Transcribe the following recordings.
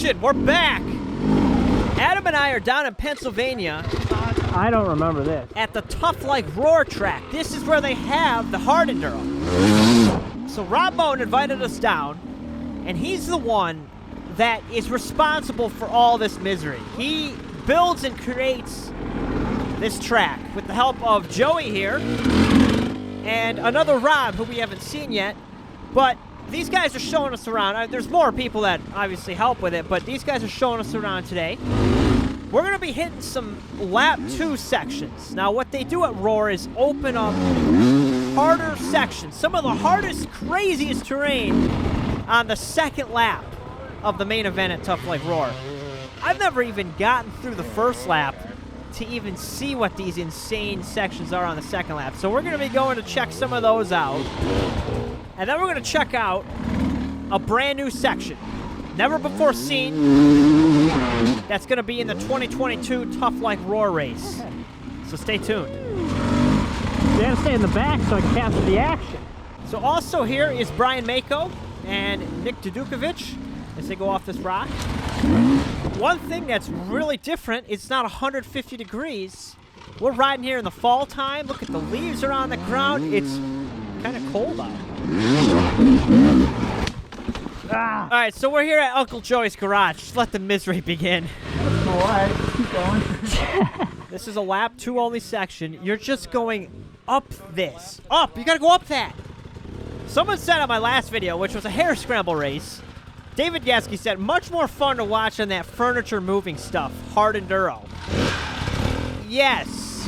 section. We're back. Adam and I are down in Pennsylvania. I don't remember this. At the Tough Like RORR track. This is where they have the Hard Enduro. So Rob Bone invited us down, and he's the one that is responsible for all this misery. He builds and creates this track with the help of Joey here and another Rob who we haven't seen yet. But these guys are showing us around. There's more people that obviously help with it, but these guys are showing us around today. We're going to be hitting some lap 2 sections. Now, what they do at RORR is open up harder sections. Some of the hardest, craziest terrain on the second lap of the main event at Tough Like RORR. I've never even gotten through the first lap to even see what these insane sections are on the second lap. So we're going to be going to check some of those out. And then we're going to check out a brand new section. Never before seen. That's going to be in the 2022 Tough Like RORR race. So stay tuned. You gotta stay in the back so I can capture the action. So also here is Brian Mako and Nick Dudukovic as they go off this rock. One thing that's really different, it's not 150 degrees. We're riding here in the fall time. Look at the leaves are on the ground. It's kind of cold out. All right, so we're here at Uncle Joey's garage. Just let the misery begin. All right, keep going. This is a lap 2 only section. You're just going up this. Up! You gotta go up that! Someone said on my last video, which was a hair scramble race, David Gasky said, much more fun to watch than that furniture moving stuff, Hard Enduro. Yes.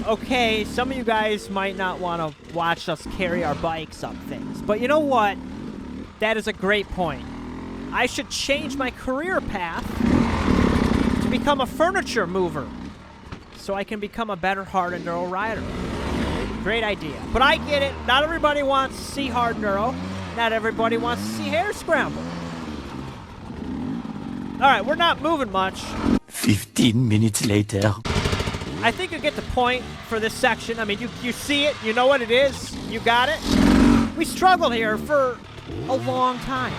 Okay, some of you guys might not want to watch us carry our bikes up things. But you know what? That is a great point. I should change my career path to become a furniture mover so I can become a better Hard Enduro rider. Great idea. But I get it. Not everybody wants to see Hard Enduro. Not everybody wants to see hair scramble. All right, we're not moving much. 15 minutes later. I think you get the point for this section. I mean, you see it. You know what it is. You got it. We struggled here for a long time.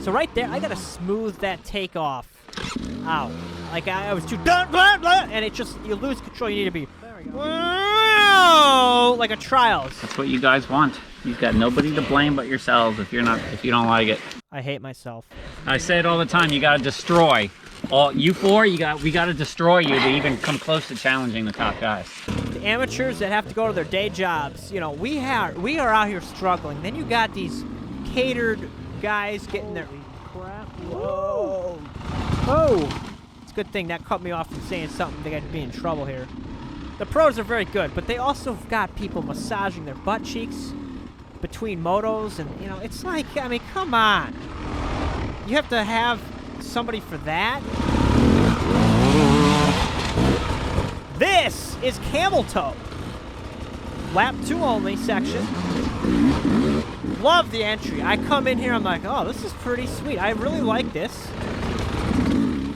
So right there, I gotta smooth that takeoff out. Like I was too blah, blah, blah, and it just, you lose control. You need to be like a trials. That's what you guys want. You've got nobody to blame but yourselves if you don't like it. I hate myself. I say it all the time. You gotta destroy. All you four, we gotta destroy you to even come close to challenging the top guys. The amateurs that have to go to their day jobs, you know, we are out here struggling. Then you got these catered guys getting their crap. Whoa! Oh! It's a good thing that cut me off from saying something. They got to be in trouble here. The pros are very good, but they also got people massaging their butt cheeks between motos, and you know, it's like, I mean, come on. You have to have somebody for that. This is Cameltoe. Lap 2 only section. Love the entry. I come in here, I'm like, oh, this is pretty sweet. I really like this.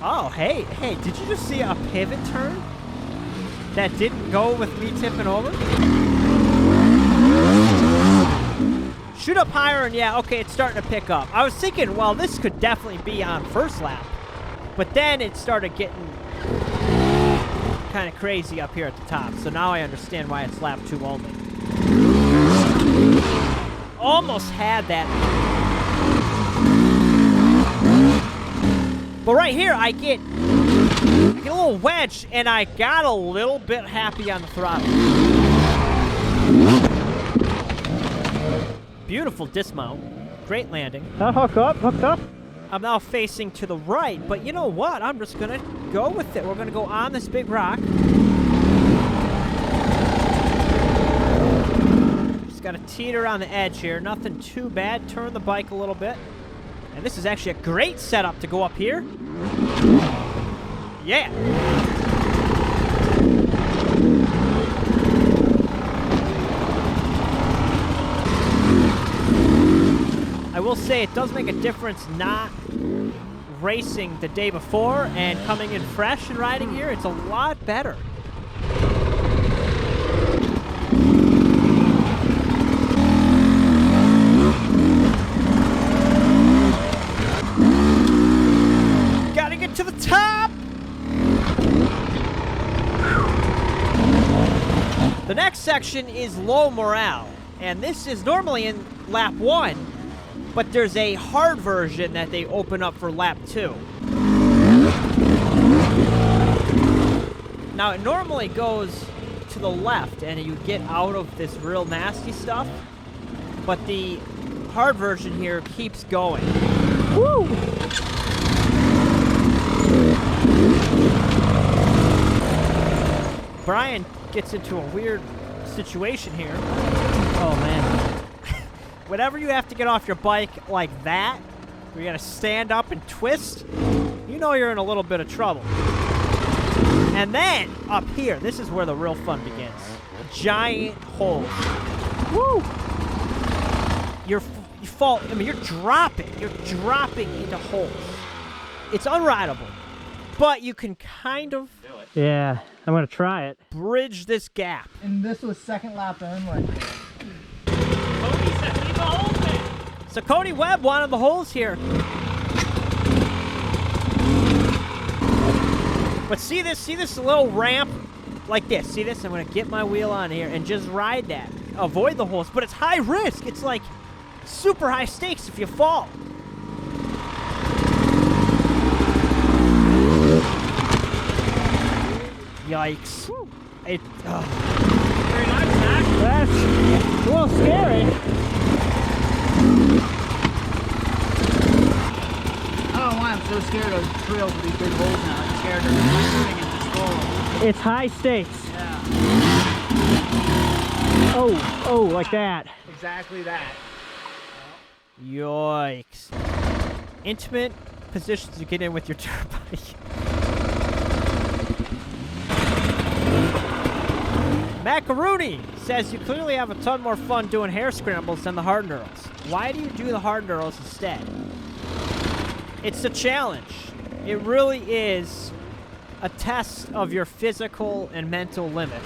Oh, hey, did you just see a pivot turn that didn't go with me tipping over? Shoot up higher, and yeah, okay, it's starting to pick up. I was thinking, well, this could definitely be on first lap. But then it started getting kind of crazy up here at the top. So now I understand why it's lap 2 only. Almost had that. But right here, I get a little wedge, and I got a little bit happy on the throttle. Beautiful dismount. Great landing. Hook up. I'm now facing to the right, but you know what? I'm just going to go with it. We're going to go on this big rock. Just got to teeter on the edge here. Nothing too bad. Turn the bike a little bit. And this is actually a great setup to go up here. Yeah. I will say it does make a difference not racing the day before and coming in fresh and riding here. It's a lot better. section is low morale, and this is normally in lap 1, but there's a hard version that they open up for lap 2. Now, it normally goes to the left, and you get out of this real nasty stuff, but the hard version here keeps going. Woo! Brian gets into a weird situation here. Oh, man. Whenever you have to get off your bike like that, where you gotta stand up and twist, you know you're in a little bit of trouble. And then, up here, this is where the real fun begins. Giant holes. Woo! You fall, I mean, you're dropping into holes. It's unrideable, but you can kind of... Yeah, I'm gonna try it. Bridge this gap. And this was second lap only. Cody said leave the holes in. So Cody Webb wanted the holes here. But see this little ramp like this. See this? I'm gonna get my wheel on here and just ride that. Avoid the holes, but it's high risk. It's like super high stakes if you fall. Yikes. It, Very nice, Mac. That's a little scary. I don't know why I'm so scared of trails with these big holes now. I'm scared of shooting and just falling. It's high stakes. Yeah, Oh, like that. exactly that. yikes. Intimate positions to get in with your dirt bike. Macaroni says you clearly have a ton more fun doing hair scrambles than the hard enduros. Why do you do the hard enduros instead? It's a challenge. It really is a test of your physical and mental limits.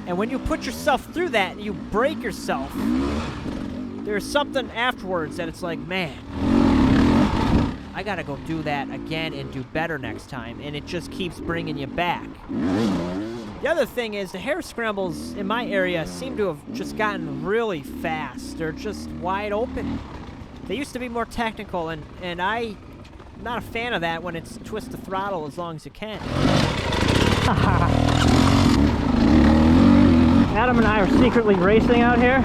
And when you put yourself through that and you break yourself, there's something afterwards that it's like, man, I gotta go do that again and do better next time. And it just keeps bringing you back. The other thing is the hair scrambles in my area seem to have just gotten really fast. They're just wide open. They used to be more technical, and I'm not a fan of that when it's twist the throttle as long as you can. Adam and I are secretly racing out here.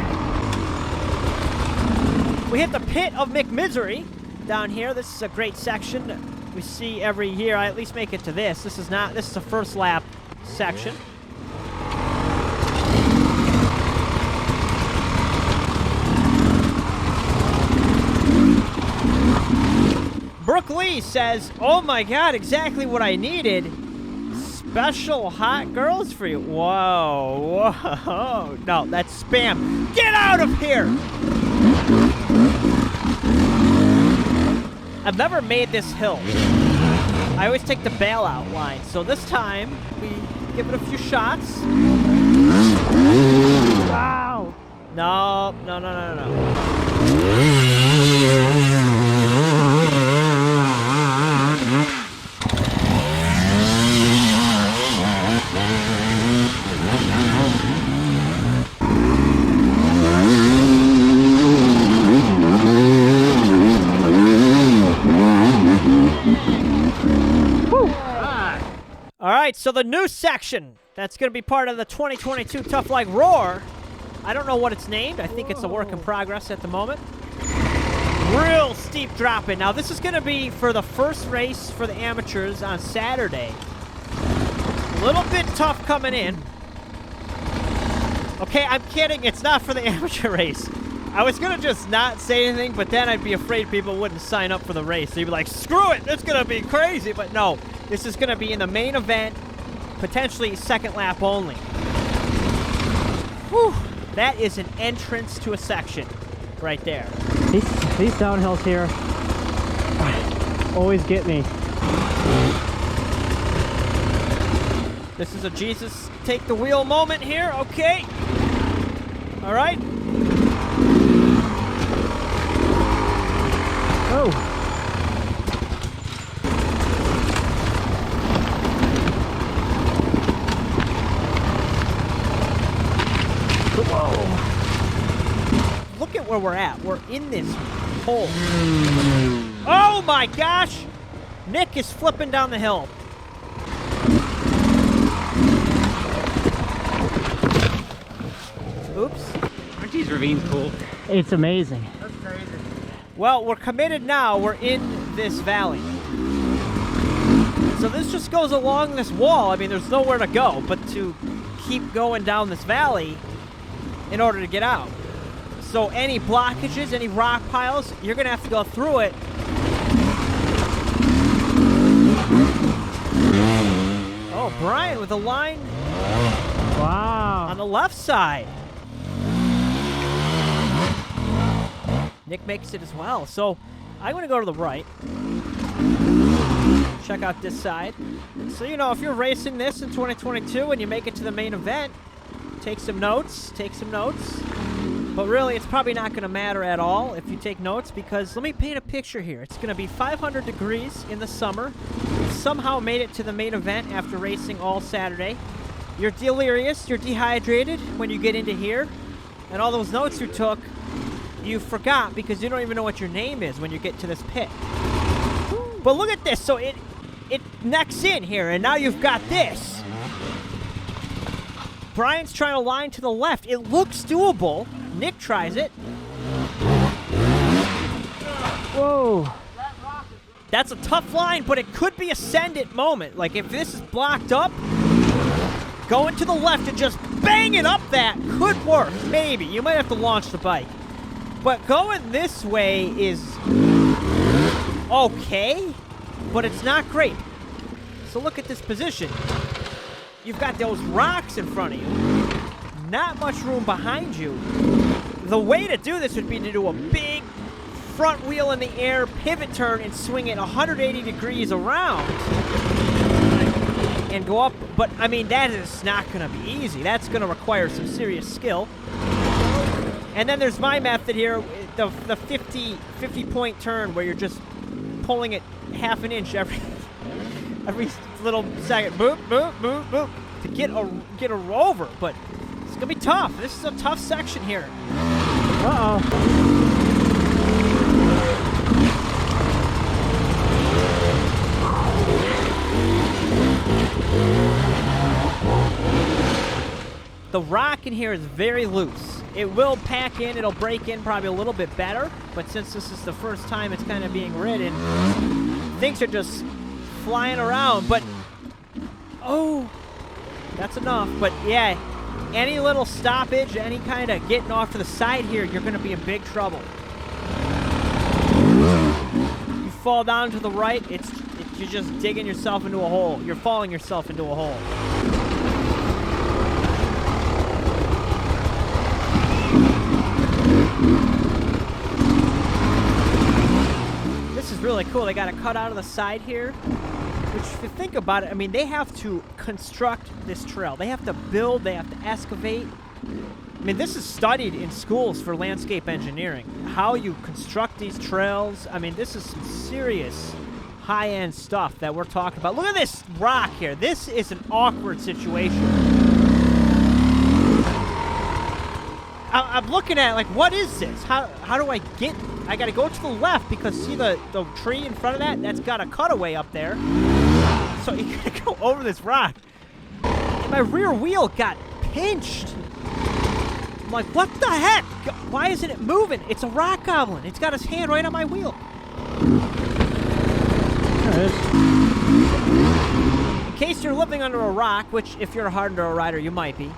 We hit the pit of McMisery down here. This is a great section we see every year. I at least make it to this. This is a first lap section. Brooke Lee says, oh my god, exactly what I needed. Special hot girls for you. Whoa, whoa. No, that's spam. Get out of here! I've never made this hill. I always take the bailout line. So this time, we give it a few shots. Wow. No, no, no, no, no. All right, so the new section that's going to be part of the 2022 Tough Like RORR. I don't know what it's named. I think it's a work in progress at the moment. Real steep dropping. Now, this is going to be for the first race for the amateurs on Saturday. A little bit tough coming in. Okay, I'm kidding. It's not for the amateur race. I was going to just not say anything, but then I'd be afraid people wouldn't sign up for the race. They'd be like, screw it, it's going to be crazy. But no, this is going to be in the main event, potentially second lap only. Whew, that is an entrance to a section right there. These downhills here always get me. This is a Jesus take the wheel moment here. Okay. All right. Oh. where we're at. We're in this hole. Oh my gosh! Nick is flipping down the hill. Oops. Aren't these ravines cool? It's amazing. That's crazy. Well, we're committed now. We're in this valley. So this just goes along this wall. I mean, there's nowhere to go but to keep going down this valley in order to get out. So any blockages, any rock piles, you're going to have to go through it. Oh, Brian with a line Wow. on the left side. Nick makes it as well. So I'm going to go to the right. Check out this side. So, you know, if you're racing this in 2022 and you make it to the main event, take some notes. But really, it's probably not going to matter at all if you take notes, because let me paint a picture here. It's going to be 500 degrees in the summer. You somehow made it to the main event after racing all Saturday. You're delirious, you're dehydrated when you get into here, and all those notes you took, you forgot because you don't even know what your name is when you get to this pit. But look at this. So it necks in here, and now you've got this. Brian's trying to line to the left. It looks doable. Nick tries it. Whoa. That's a tough line, but it could be a send it moment. Like if this is blocked up, going to the left and just banging up that could work. Maybe. You might have to launch the bike. But going this way is okay, but it's not great. So look at this position. You've got those rocks in front of you. Not much room behind you. The way to do this would be to do a big front wheel in the air, pivot turn, and swing it 180 degrees around and go up. But, I mean, that is not going to be easy. That's going to require some serious skill. And then there's my method here, the 50-point turn where you're just pulling it half an inch every little second. Boop, boop, boop, boop. To get a rover. But it's going to be tough. This is a tough section here. Uh-oh. The rock in here is very loose. It will pack in, it'll break in probably a little bit better, but since this is the first time it's kind of being ridden, things are just flying around, but oh, that's enough. But yeah, any little stoppage, any kind of getting off to the side here, you're going to be in big trouble. You fall down to the right, you're just digging yourself into a hole. You're falling yourself into a hole. This is really cool. They got a cut out of the side here, which if you think about it, I mean, they have to construct this trail. They have to build, they have to excavate. I mean, this is studied in schools for landscape engineering. How you construct these trails. I mean, this is some serious high-end stuff that we're talking about. Look at this rock here. This is an awkward situation. I'm looking at it like, what is this? How do I get... I got to go to the left because see the tree in front of that? That's got a cutaway up there. So you got to go over this rock. And my rear wheel got pinched. I'm like, what the heck? Why isn't it moving? It's a rock goblin. It's got his hand right on my wheel. In case you're living under a rock, which if you're a Hard Enduro rider, you might be,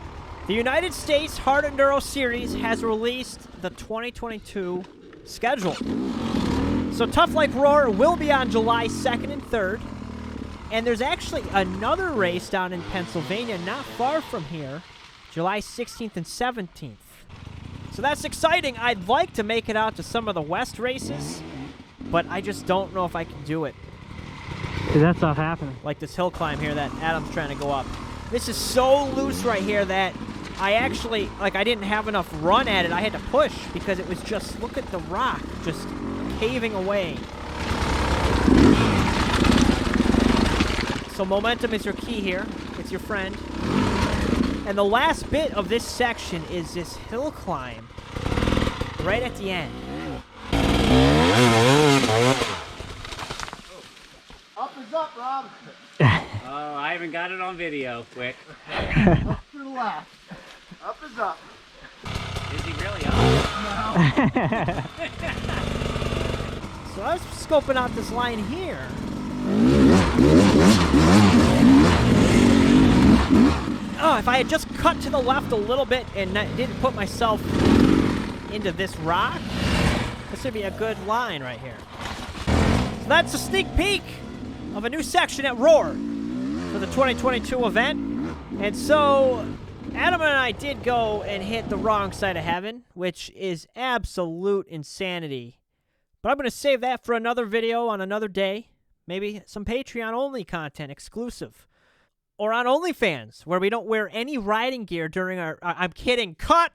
the United States Hard Enduro Series has released the 2022 schedule. So Tough Like RORR will be on July 2nd and 3rd. And there's actually another race down in Pennsylvania, not far from here, July 16th and 17th. So that's exciting. I'd like to make it out to some of the West races, but I just don't know if I can do it. Dude, that's not happening. Like this hill climb here that Adam's trying to go up. This is so loose right here that I actually, like, I didn't have enough run at it. I had to push because it was just, look at the rock just caving away. So momentum is your key here. It's your friend. And the last bit of this section is this hill climb. right at the end. Up is up, Rob. Oh, I haven't got it on video. Quick. Up to the left. Up is up. Is he really up? So I was scoping out this line here. Oh, if I had just cut to the left a little bit and didn't put myself into this rock, this would be a good line right here. So that's a sneak peek of a new section at RORR for the 2022 event. And so Adam and I did go and hit the wrong side of heaven, which is absolute insanity. But I'm going to save that for another video on another day. Maybe some Patreon-only content exclusive. Or on OnlyFans, where we don't wear any riding gear during our... I'm kidding. Cut!